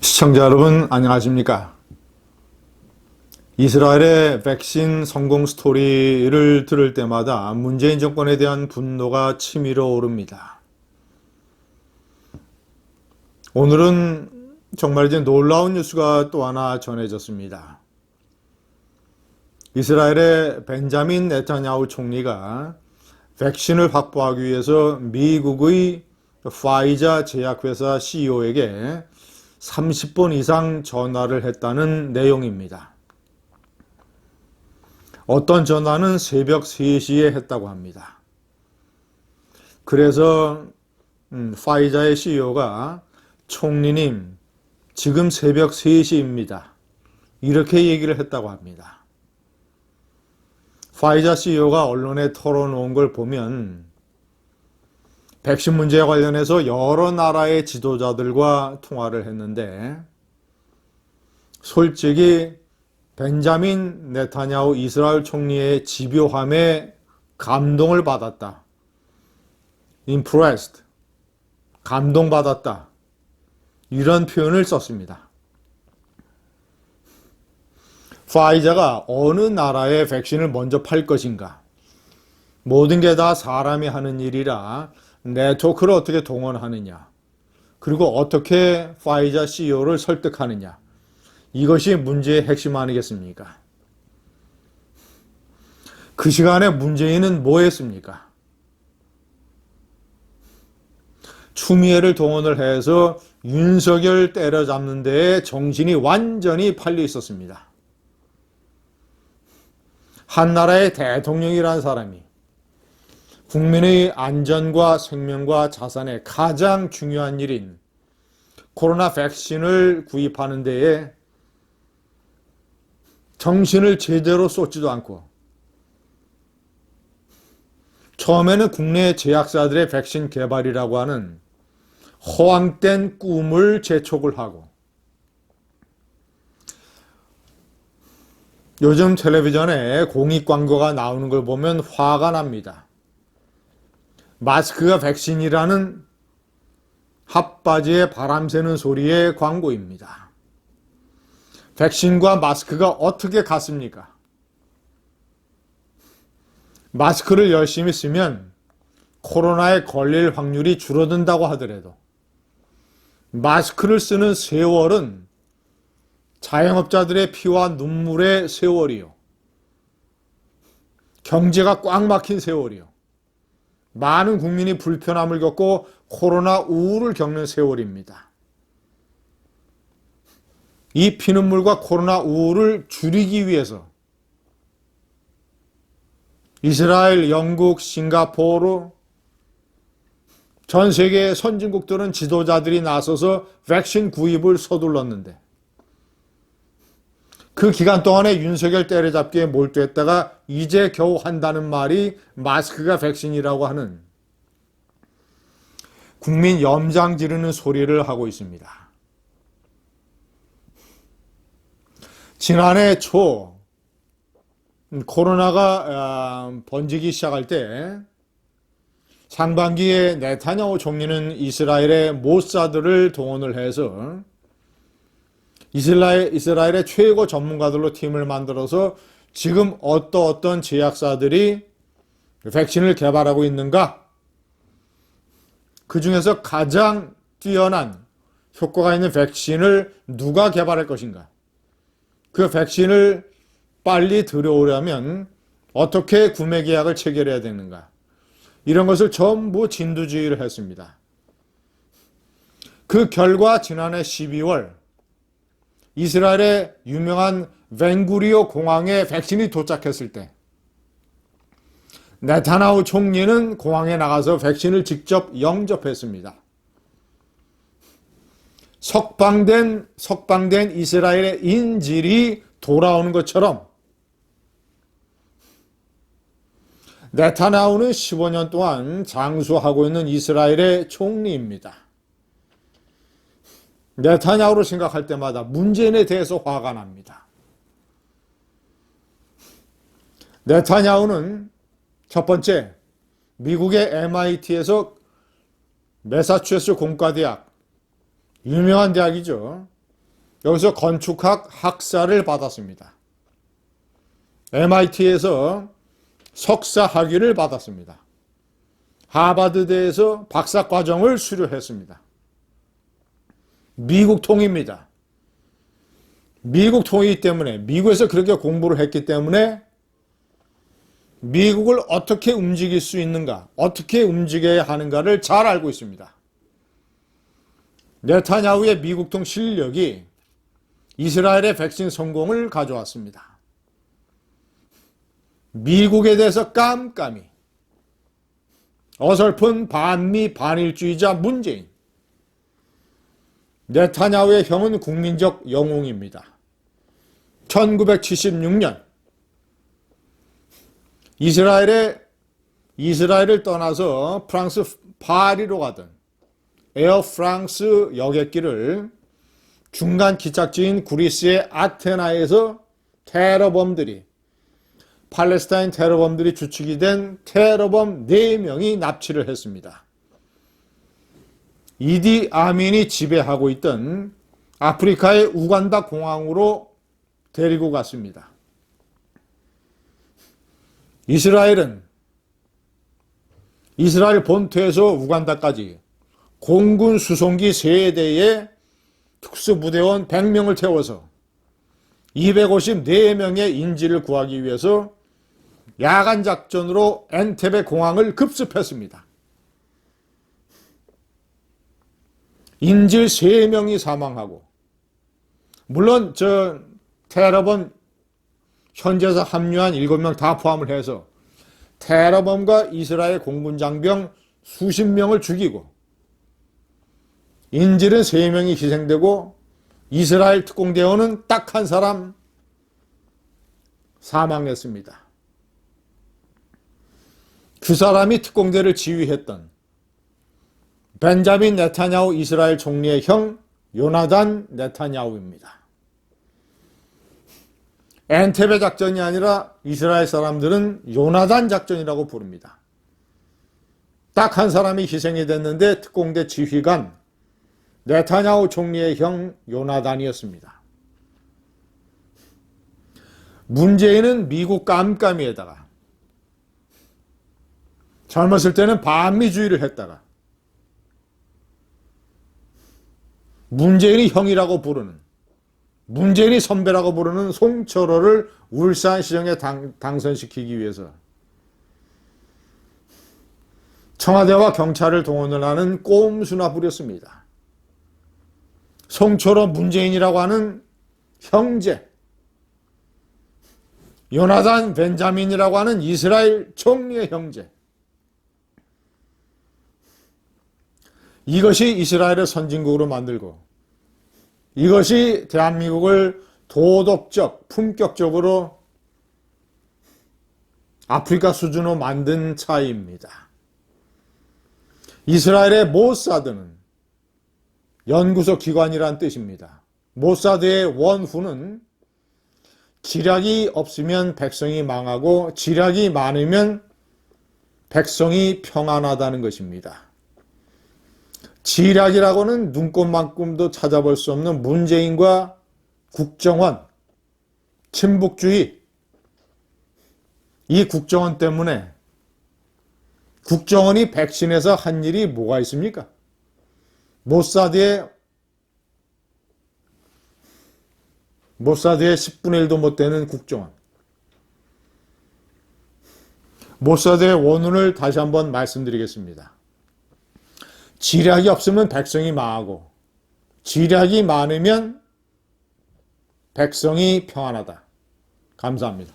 시청자 여러분 안녕하십니까? 이스라엘의 백신 성공 스토리를 들을 때마다 문재인 정권에 대한 분노가 치밀어 오릅니다. 오늘은 정말 이제 놀라운 뉴스가 또 하나 전해졌습니다. 이스라엘의 벤자민 네타냐후 총리가 백신을 확보하기 위해서 미국의 파이자 제약회사 CEO에게 30번 이상 전화를 했다는 내용입니다. 어떤 전화는 새벽 3시에 했다고 합니다. 그래서 파이자의 CEO가 총리님, 지금 새벽 3시입니다. 이렇게 얘기를 했다고 합니다. 파이자 CEO가 언론에 털어놓은 걸 보면 백신 문제에 관련해서 여러 나라의 지도자들과 통화를 했는데 솔직히 벤자민 네타냐후 이스라엘 총리의 집요함에 감동을 받았다. impressed, 감동받았다. 이런 표현을 썼습니다. 파이자가 어느 나라에 백신을 먼저 팔 것인가? 모든 게 다 사람이 하는 일이라 네트워크를 어떻게 동원하느냐, 그리고 어떻게 파이자 CEO를 설득하느냐, 이것이 문제의 핵심 아니겠습니까? 그 시간에 문재인은 뭐 했습니까? 추미애를 동원을 해서 윤석열 때려잡는 데에 정신이 완전히 팔려 있었습니다. 한 나라의 대통령이라는 사람이 국민의 안전과 생명과 자산에 가장 중요한 일인 코로나 백신을 구입하는 데에 정신을 제대로 쏟지도 않고 처음에는 국내 제약사들의 백신 개발이라고 하는 허황된 꿈을 재촉을 하고 요즘 텔레비전에 공익 광고가 나오는 걸 보면 화가 납니다. 마스크가 백신이라는 핫바지에 바람 새는 소리의 광고입니다. 백신과 마스크가 어떻게 같습니까? 마스크를 열심히 쓰면 코로나에 걸릴 확률이 줄어든다고 하더라도 마스크를 쓰는 세월은 자영업자들의 피와 눈물의 세월이요. 경제가 꽉 막힌 세월이요. 많은 국민이 불편함을 겪고 코로나 우울을 겪는 세월입니다. 이 피눈물과 코로나 우울을 줄이기 위해서 이스라엘, 영국, 싱가포르, 전 세계 선진국들은 지도자들이 나서서 백신 구입을 서둘렀는데 그 기간 동안에 윤석열 때려잡기에 몰두했다가 이제 겨우 한다는 말이 마스크가 백신이라고 하는 국민 염장 지르는 소리를 하고 있습니다. 지난해 초 코로나가 번지기 시작할 때 상반기에 네타냐후 총리는 이스라엘의 모사드를 동원을 해서 이스라엘의 최고 전문가들로 팀을 만들어서 지금 어떤 제약사들이 백신을 개발하고 있는가? 그 중에서 가장 뛰어난 효과가 있는 백신을 누가 개발할 것인가? 그 백신을 빨리 들여오려면 어떻게 구매 계약을 체결해야 되는가? 이런 것을 전부 진두지휘를 했습니다. 그 결과 지난해 12월 이스라엘의 유명한 벤구리오 공항에 백신이 도착했을 때 네타냐후 총리는 공항에 나가서 백신을 직접 영접했습니다. 석방된 이스라엘의 인질이 돌아오는 것처럼 네타냐후는 15년 동안 장수하고 있는 이스라엘의 총리입니다. 네타냐후를 생각할 때마다 문재인에 대해서 화가 납니다. 네타냐후는 첫 번째, 미국의 MIT에서 매사추세츠 공과대학, 유명한 대학이죠. 여기서 건축학 학사를 받았습니다. MIT에서 석사 학위를 받았습니다. 하버드대에서 박사과정을 수료했습니다. 미국 통입니다. 미국 통이기 때문에, 미국에서 그렇게 공부를 했기 때문에 미국을 어떻게 움직일 수 있는가, 어떻게 움직여야 하는가를 잘 알고 있습니다. 네타냐후의 미국통 실력이 이스라엘의 백신 성공을 가져왔습니다. 미국에 대해서 깜깜이 어설픈 반미 반일주의자 문재인, 네타냐후의 형은 국민적 영웅입니다. 1976년 이스라엘을 떠나서 프랑스 파리로 가던 에어 프랑스 여객기를 중간 기착지인 그리스의 아테나에서 팔레스타인 테러범들이 주축이 된 테러범 4명이 납치를 했습니다. 이디 아민이 지배하고 있던 아프리카의 우간다 공항으로 데리고 갔습니다. 이스라엘 본토에서 우간다까지 공군 수송기 3대에 특수부대원 100명을 태워서 254명의 인질을 구하기 위해서 야간 작전으로 엔테베 공항을 급습했습니다. 인질 3명이 사망하고, 물론 테러범 현재서 합류한 7명 다 포함을 해서 테러범과 이스라엘 공군 장병 수십 명을 죽이고, 인질은 3명이 희생되고, 이스라엘 특공대원은 딱 한 사람 사망했습니다. 그 사람이 특공대를 지휘했던 벤자민 네타냐후 이스라엘 총리의 형 요나단 네타냐후입니다. 엔테베 작전이 아니라 이스라엘 사람들은 요나단 작전이라고 부릅니다. 딱 한 사람이 희생이 됐는데 특공대 지휘관 네타냐후 총리의 형 요나단이었습니다. 문재인은 미국 깜깜이에다가 젊었을 때는 반미주의를 했다가 문재인이 형이라고 부르는, 문재인이 선배라고 부르는 송철호를 울산시정에 당선시키기 위해서 청와대와 경찰을 동원을 하는 꼼수나 부렸습니다. 송철호 문재인이라고 하는 형제, 요나단 벤자민이라고 하는 이스라엘 총리의 형제, 이것이 이스라엘을 선진국으로 만들고 이것이 대한민국을 도덕적, 품격적으로 아프리카 수준으로 만든 차이입니다. 이스라엘의 모사드는 연구소 기관이란 뜻입니다. 모사드의 원후는 지략이 없으면 백성이 망하고 지략이 많으면 백성이 평안하다는 것입니다. 지략이라고는 눈꼽만큼도 찾아볼 수 없는 문재인과 국정원, 친북주의, 이 국정원 때문에 국정원이 백신에서 한 일이 뭐가 있습니까? 모사드의 10분의 1도 못 되는 국정원. 모사드의 원문을 다시 한번 말씀드리겠습니다. 지략이 없으면 백성이 망하고 지략이 많으면 백성이 평안하다. 감사합니다.